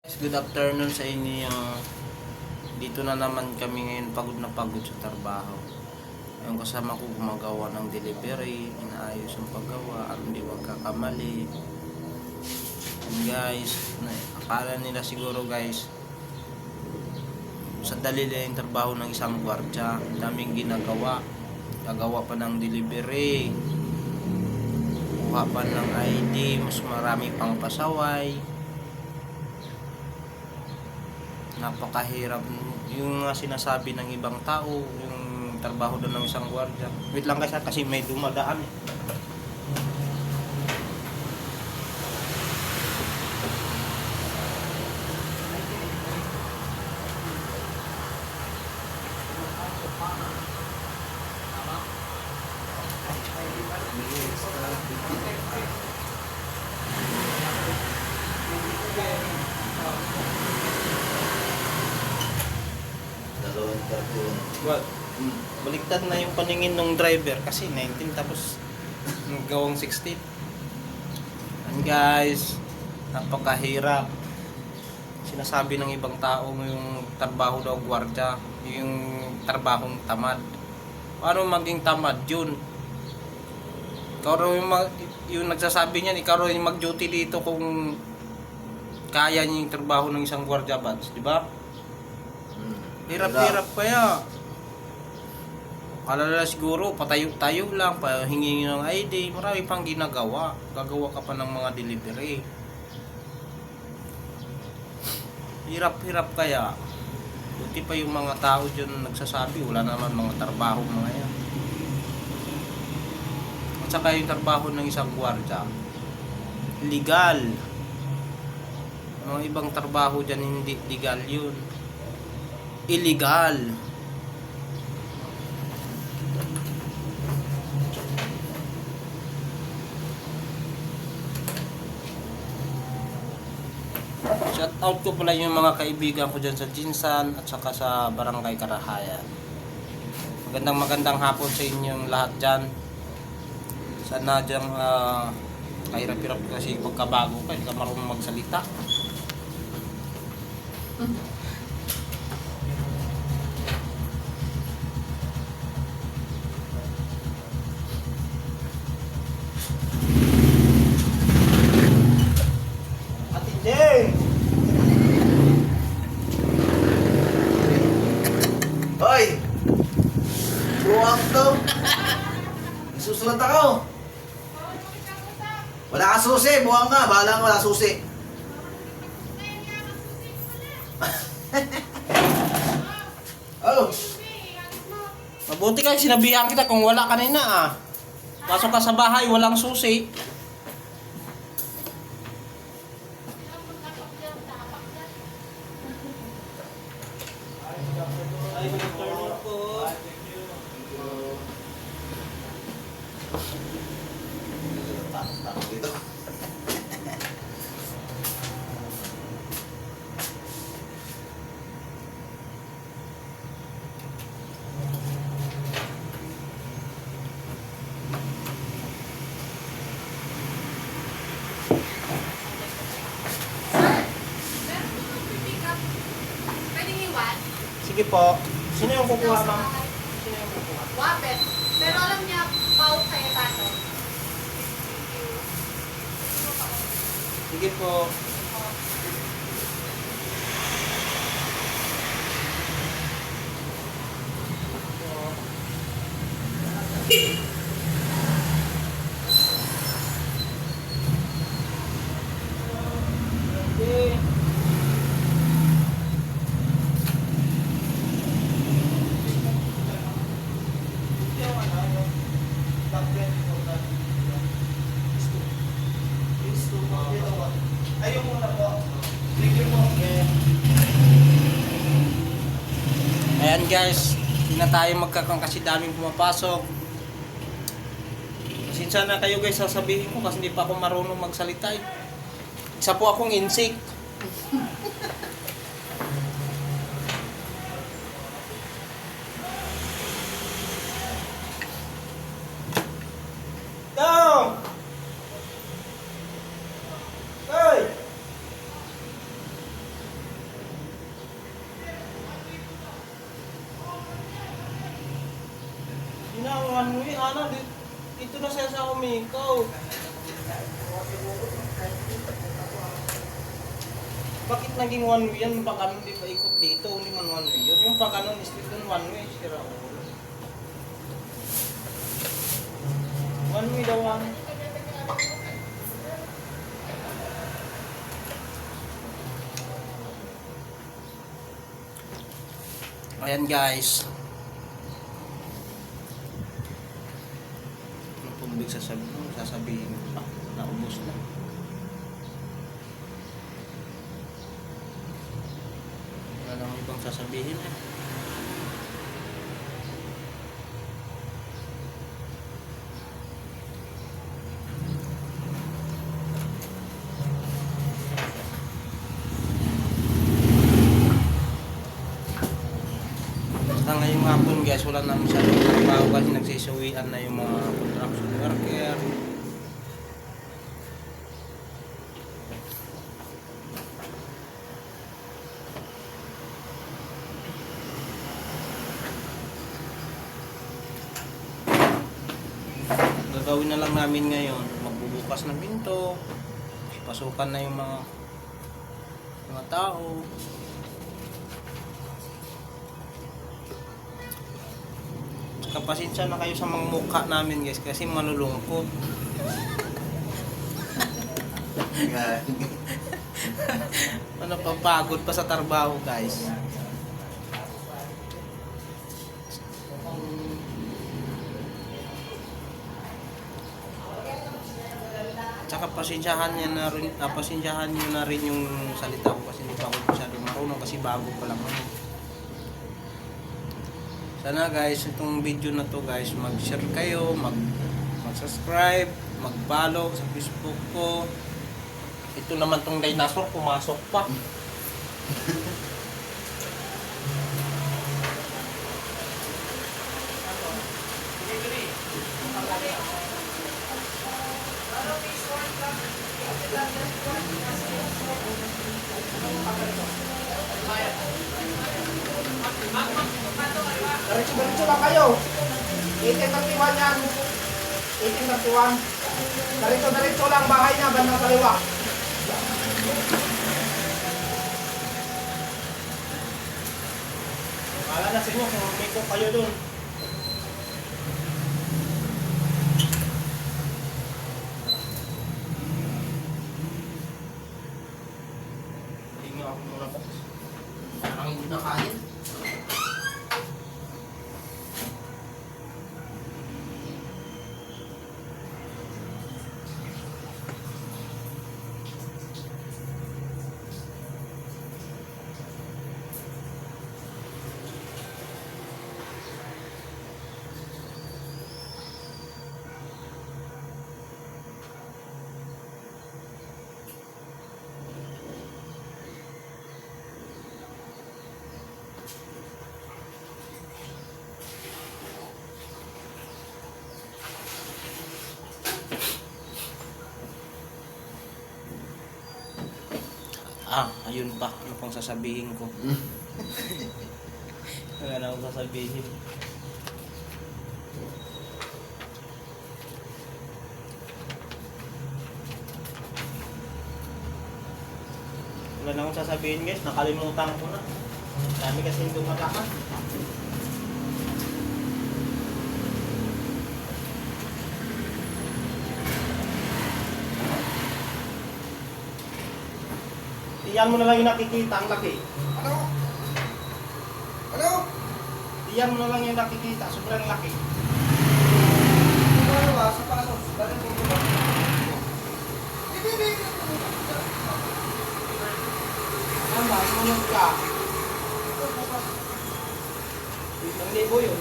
Good afternoon sa inyo. Dito na naman kami ngayon, pagod na pagod sa trabaho. Yung kasama ko gumagawa ng delivery, inaayos yung paggawa, hindi magkakamali. And guys, akala nila siguro guys, sa dali lang yung trabaho ng isang gwardya. Daming ginagawa. Gagawa pa ng delivery, kuha pa ng ID, mas marami pang pasaway. Napakahirap yung sinasabi ng ibang tao, yung trabaho doon ng isang gwardiya. Wait lang guys kasi may dumadaan. What? Baliktad na yung paningin ng driver kasi 19 tapos gawang 16. And guys, napakahirap. Sinasabi ng ibang tao yung trabaho daw gwardiya, yung trabahong tamad. Paano maging tamad yun? Ikaw raw yung nagsasabi niyan, ikaw raw yung mag-duty dito kung kaya niya yung trabaho ng isang gwardiya bats, di ba? Hirap-hirap kaya. Kalala siguro, patayo-tayo lang, pahingi ng ID, marami pang ginagawa. Gagawa ka pa ng mga delivery. Hirap-hirap kaya. Buti pa yung mga tao dyan nagsasabi, wala naman mga trabaho mga yan. At saka yung trabaho ng isang gwardiya, legal. Mga ibang trabaho dyan hindi legal yun. Illegal. Shout out ko pala yung mga kaibigan ko dyan sa Jinsan at saka sa Barangay Karahayan. Magandang hapon sa inyong lahat dyan. Sana dyan kahirap-hirap kasi pagkabago ka, hindi ka marunong magsalita. Hoy! Buwang to! Susulat ako! Wala ka susi! Buwang ka! Bahala ka wala susi! Oh! Mabuti kayo, sinabihan kita kung wala kanina ah. Pasok ka sa bahay, walang susi. Ay, good afternoon po. Dito. Sige po. Sino yung kukuha, ma'am? Sino yung kukuha? Wabet. Pero alam niya, Pau Cayetano. Sige po. Okay. Ayun muna po. Sige mo. Ayan guys, hindi na tayo magkakang kasi daming pumapasok. Pasensya na kayo guys, sasabihin ko kasi hindi pa ako marunong magsalita eh. Isa po akong insik. Down! one way, ano, dito na siya sa umikaw. Bakit naging one way yan? Baka ano, di ba ikot dito, hindi man one way yun. Yung pag ano, straight dun one way, sira ulo. One way daw ang... Ayan guys. Ano pong big sasabihin ko pa? Naubos na. Wala nang ibang sasabihin eh. Basta ngayong hapon guys, wala na masyadong trabaho kasi nagsisuwian na yung mga construction worker. Gagawin na lang namin ngayon, magbubukas ng pinto, pasukan na yung mga tao. Kapasensya na kayo sa mga mukha namin guys kasi malulungkot. Ano papagod pa sa trabaho guys. Tsaka pasensyahan niyo na rin yung salita ko kasi hindi pa ako masyadong marunong kasi bago pa lang ako. Sana guys, itong video na to guys, mag-share kayo, mag-subscribe, mag-follow sa Facebook ko. Ito naman tong dinosaur, pumasok pa. Diretso lang kayo. 1831 yan. 1831. Diretso lang bahay niya, bandang kaliwa. Wala na sa inyo kung may ko kayo dun. Hindi nga ako muna po. Parang hindi na kain. Ayun pa. Ano pang sasabihin ko? Wala na akong sasabihin. Wala na akong sasabihin guys. Nakalimutan ko na. Dami kasi yung dumadakan. Iyan mo na lang yung nakikita, ang laki. Ano? Ano? Iyan mo na lang yung nakikita, sobrang laki. Ano ba? Sa pasos. Dali mo ba? Hindi. Ano ba? Sunod ka. Isang libo yun.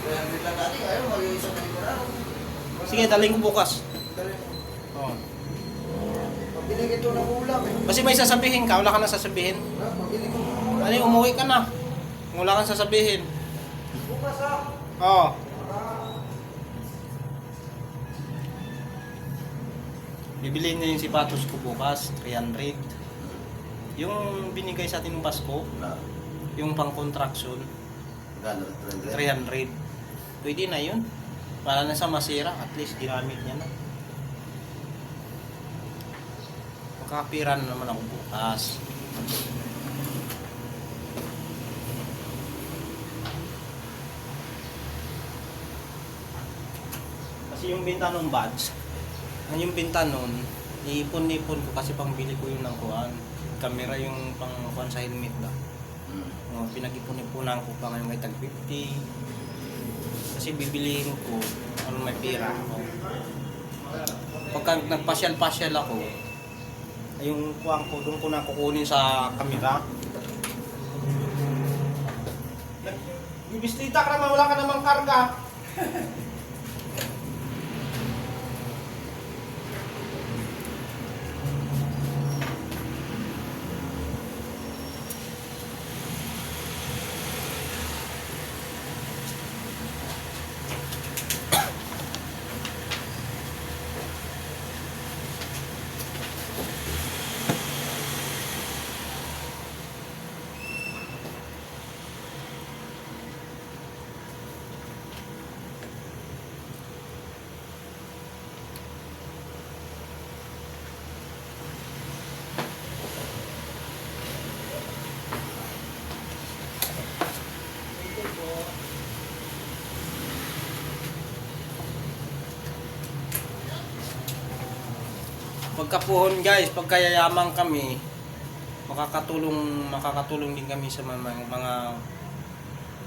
Kaya bigla dati, ayaw, mag-iisang na ito na. Sige, daling ko bukas. Dali mo. Oh. Pabili ito ng ulam eh. Kasi may sasabihin ka, wala ka na sasabihin. Pabili ko ng ulam. Ano, umuwi ka na. Wala kang sasabihin. Bukas ah. Oo. Bibiliin niya yung sipatos ko bukas, 300. Yung binigay sa atin ng Pasko, Na, yung pang construction, gano'n, 300. Pwede na yun. Para na sa masira, at least ginamit niya na. Magkakapira na naman ako bukas. Kasi yung binta ng badge, yung binta nun, iipon-ipon ko kasi pang bili ko yun ng kuhan. Camera yung pang kuhan sa helmet ba. Pinag-ipon-ipunan ko pa ngayon may tag 50. Kasi bibiliin ko, ano may pira ako. Pagka nagpasyal-pasyal ako, yung kuhan ko, doon ko na kukunin sa camera. Bibislita ka naman, wala ka namang karga. Pagkapuhon guys, pagkayayaman kami, makakatulong din kami sa mga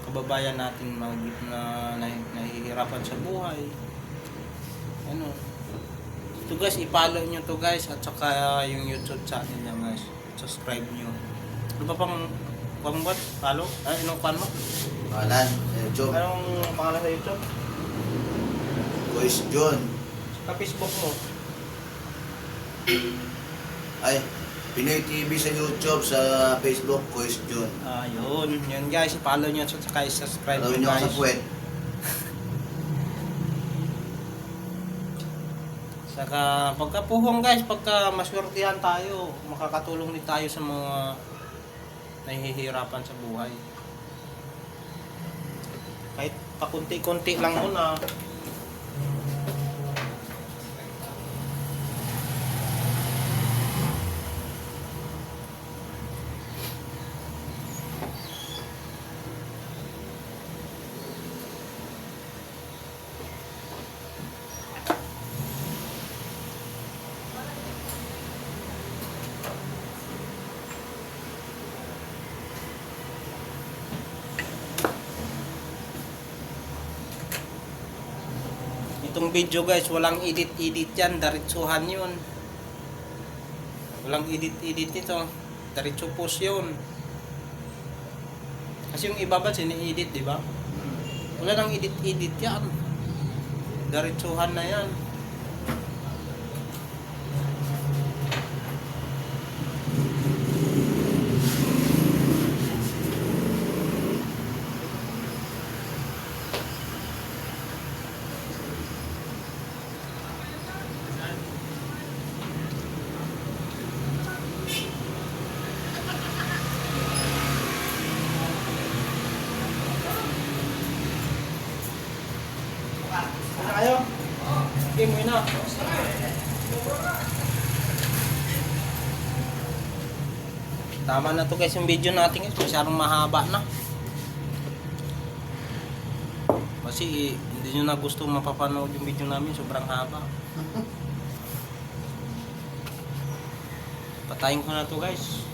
kababayan natin na nahihirapan sa buhay. Ano? Ito guys, i-follow nyo to guys, at saka yung YouTube channel niya guys. Subscribe nyo. Ano pa pang what? Follow? Ay, anong pan mo? Pangalan, YouTube. Anong pangalan sa YouTube? Kuis John. Sa Facebook mo? Ay, Pinoy TV sa YouTube, sa Facebook, Kuis John. Yun. Yun guys, i-follow nyo at saka i-subscribe Follow nyo nyo ako guys. sa puwet. Saka pagkapuhong guys, pagka maswertihan tayo, makakatulong din tayo sa mga nahihirapan sa buhay. Kahit pakunti-kunti lang muna. Itong video guys, walang edit-edit yan, diretsuhan yun. Walang edit-edit nito, diretso post yun. Kasi yung iba ba sini-edit, di ba? Wala nang edit-edit yan. Diretsuhan na yan. Ano kayo? Okay, mo na. Tama na to guys yung video natin guys. Masyadong mahaba na. Kasi hindi nyo na gusto mapapanood yung video namin. Sobrang haba. Patayin ko na to guys.